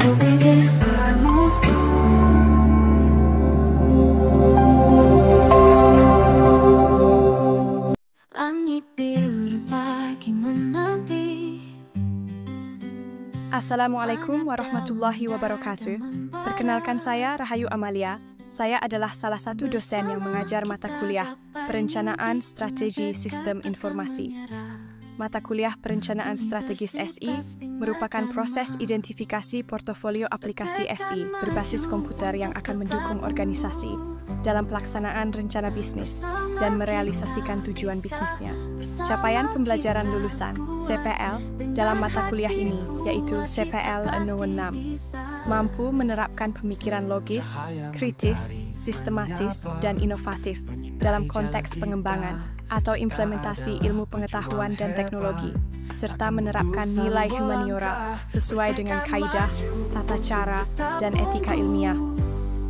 Bumingin bermutu. Langit biru pagi menanti. Assalamualaikum warahmatullahi wabarakatuh. Perkenalkan saya Rahayu Amalia. Saya adalah salah satu dosen yang mengajar mata kuliah Perencanaan Strategi Sistem Informasi. Mata kuliah Perencanaan Strategis SI merupakan proses identifikasi portofolio aplikasi SI berbasis komputer yang akan mendukung organisasi dalam pelaksanaan rencana bisnis dan merealisasikan tujuan bisnisnya. Capaian pembelajaran lulusan CPL dalam mata kuliah ini yaitu CPL 06 mampu menerapkan pemikiran logis, kritis, sistematis, dan inovatif dalam konteks pengembangan atau implementasi ilmu pengetahuan dan teknologi, serta menerapkan nilai humaniora sesuai dengan kaidah, tata cara, dan etika ilmiah.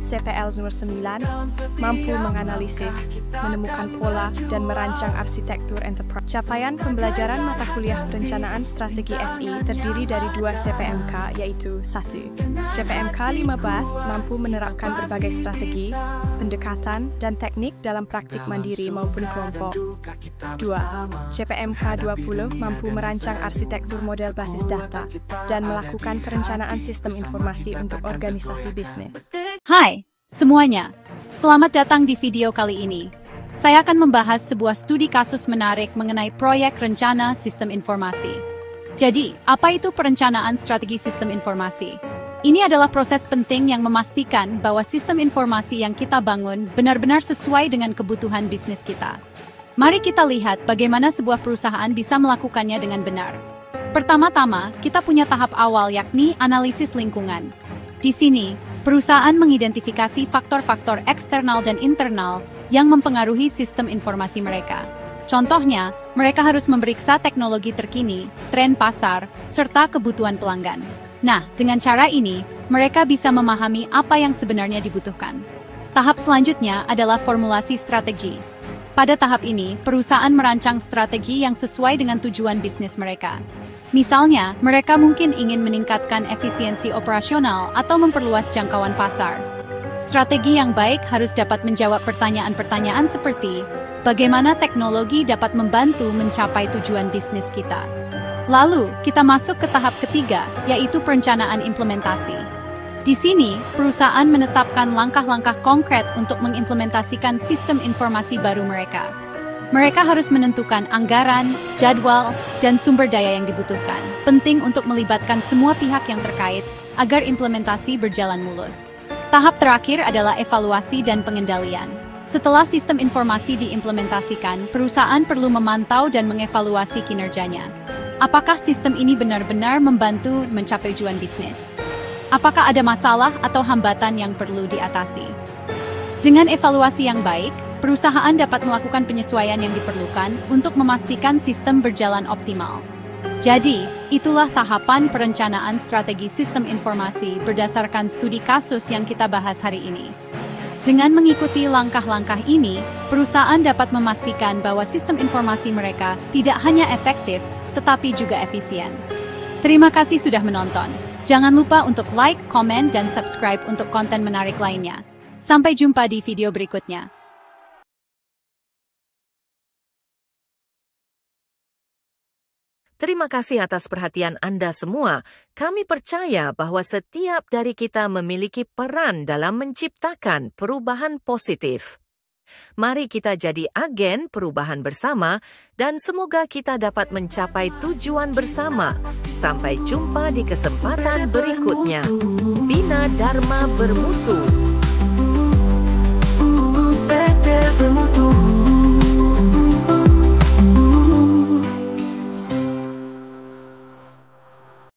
CPL nomor 9 mampu menganalisis, menemukan pola, dan merancang arsitektur enterprise. Capaian pembelajaran mata kuliah Perencanaan Strategi SI terdiri dari 2 CPMK, yaitu 1. CPMK 15 mampu menerapkan berbagai strategi, pendekatan, dan teknik dalam praktik mandiri maupun kelompok. 2. CPMK 20 mampu merancang arsitektur model basis data dan melakukan perencanaan sistem informasi untuk organisasi bisnis. Hai, semuanya. Selamat datang di video kali ini. Saya akan membahas sebuah studi kasus menarik mengenai proyek rencana sistem informasi. Jadi, apa itu perencanaan strategi sistem informasi? Ini adalah proses penting yang memastikan bahwa sistem informasi yang kita bangun benar-benar sesuai dengan kebutuhan bisnis kita. Mari kita lihat bagaimana sebuah perusahaan bisa melakukannya dengan benar. Pertama-tama, kita punya tahap awal yakni analisis lingkungan. Di sini, perusahaan mengidentifikasi faktor-faktor eksternal dan internal yang mempengaruhi sistem informasi mereka. Contohnya, mereka harus memeriksa teknologi terkini, tren pasar, serta kebutuhan pelanggan. Nah, dengan cara ini, mereka bisa memahami apa yang sebenarnya dibutuhkan. Tahap selanjutnya adalah formulasi strategi. Pada tahap ini, perusahaan merancang strategi yang sesuai dengan tujuan bisnis mereka. Misalnya, mereka mungkin ingin meningkatkan efisiensi operasional atau memperluas jangkauan pasar. Strategi yang baik harus dapat menjawab pertanyaan-pertanyaan seperti, bagaimana teknologi dapat membantu mencapai tujuan bisnis kita? Lalu, kita masuk ke tahap ketiga, yaitu perencanaan implementasi. Di sini, perusahaan menetapkan langkah-langkah konkret untuk mengimplementasikan sistem informasi baru mereka. Mereka harus menentukan anggaran, jadwal, dan sumber daya yang dibutuhkan. Penting untuk melibatkan semua pihak yang terkait agar implementasi berjalan mulus. Tahap terakhir adalah evaluasi dan pengendalian. Setelah sistem informasi diimplementasikan, perusahaan perlu memantau dan mengevaluasi kinerjanya. Apakah sistem ini benar-benar membantu mencapai tujuan bisnis? Apakah ada masalah atau hambatan yang perlu diatasi? Dengan evaluasi yang baik, perusahaan dapat melakukan penyesuaian yang diperlukan untuk memastikan sistem berjalan optimal. Jadi, itulah tahapan perencanaan strategi sistem informasi berdasarkan studi kasus yang kita bahas hari ini. Dengan mengikuti langkah-langkah ini, perusahaan dapat memastikan bahwa sistem informasi mereka tidak hanya efektif, tetapi juga efisien. Terima kasih sudah menonton. Jangan lupa untuk like, komen, dan subscribe untuk konten menarik lainnya. Sampai jumpa di video berikutnya. Terima kasih atas perhatian Anda semua. Kami percaya bahwa setiap dari kita memiliki peran dalam menciptakan perubahan positif. Mari kita jadi agen perubahan bersama dan semoga kita dapat mencapai tujuan bersama. Sampai jumpa di kesempatan berikutnya. Bina Dharma Bermutu.